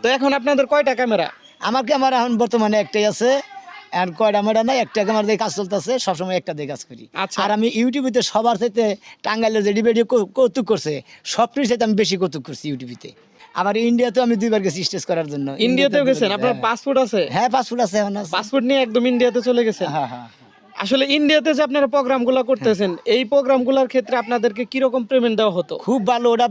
তো এখন আপনাদের কয়টা ক্যামেরা? আমার ক্যামেরা এখন বর্তমানে একটাই আছে, আর কয়টা ক্যামেরা নাই, একটা ক্যামেরা দিয়ে কাজ চলতেছে, সবসময় একটা দিয়ে কাজ করি। আচ্ছা। আর আমি ইউটিউবেতে সবার সাথে টাঙ্গাইলের যে ভিডিও কৌতুক করছে সবটির সাথে আমি বেশি কৌতুক করছি ইউটিউবেতে। আবার ইন্ডিয়াতেও আমি 2বার গেছি স্টেজ করার জন্য। ইন্ডিয়াতেও গেছেন? আপনার হ্যাঁ। পাসপোর্ট আছে? হ্যাঁ, পাসপোর্ট আছে, এখন আছে। পাসপোর্ট নিয়ে একদম ইন্ডিয়াতে চলে গেছেন? হ্যাঁ হ্যাঁ। আসলে ইন্ডিয়াতে যে আপনারা প্রোগ্রামগুলো করতেছেন, এই প্রোগ্রামগুলোর ক্ষেত্রে আপনাদেরকে কিরকম পেমেন্ট দেওয়া হতো? খুব ভালো, ওটা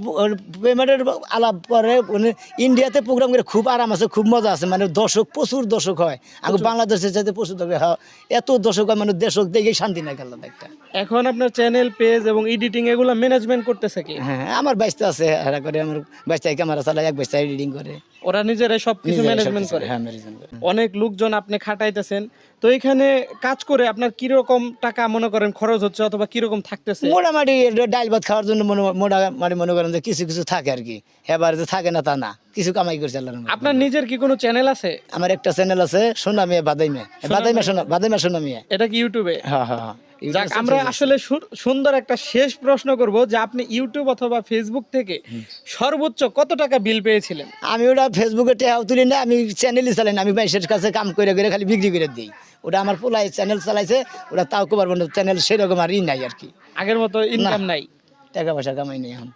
পেমেন্টের আলাপ পরে মানে ইন্ডিয়াতে প্রোগ্রাম করে খুব আরাম আছে, খুব মজা আছে, মানে দর্শক প্রচুর দর্শক হয়। আমি বাংলাদেশের সাথে প্রচুর দর্শক হয়, এত দর্শক হয়, মানে দর্শক দেখে শান্তি না গেল একটা। এখন আপনার চ্যানেল, পেজ এবং এডিটিং এগুলো ম্যানেজমেন্ট করতেছে কি? হ্যাঁ, আমার বাইশটা আছে, এরা করে, আমার বাইশটাই ক্যামেরা চালায়, এক বাইশটা এডিটিং করে, ওরা নিজেরাই সবকিছু নিজেরাই ম্যানেজমেন্ট সবকিছু, করে? হ্যাঁ, management করে। অনেক লোকজন আপনি খাটাইতেছেন, তো এখানে কাজ করে আপনার কিরকম টাকা মনে করেন খরচ হচ্ছে অথবা কিরকম থাকতেছে? মোটামুটি ডাল ভাত খাওয়ার জন্য মোটামুটি মনে করেন যে কিছু কিছু থাকে আর কি, এবার যে থাকে না তা না, কিছু কামাই করছে আল্লাহর রহমতে। আপনার নিজের কি কোনো চ্যানেল আছে? আমার একটা চ্যানেল আছে, সোনামিয়া বাদাইমা সোনামিয়া। এটা কি ইউটিউবে? হ্যাঁ হ্যাঁ। যাক, আমরা আসলে সুন্দর একটা শেষ প্রশ্ন করব যে আপনি ইউটিউব অথবা ফেসবুক থেকে সর্বোচ্চ কত টাকা বিল পেয়েছিলেন? আমি ওটা ফেসবুকে টেহাও তুলি না, আমি চ্যানেলই চালাই না, আমি বাইশের কাছে কাম করে করে খালি বিক্রি করে দিই। ওটা আমার পোলাই চ্যানেল চালাইছে, ওটা তাও কবার চ্যানেল সেরকম আর ই নাই আর কি, আগের মতো ইনকাম নাই? টাকা পয়সা কামাই নেই এখন।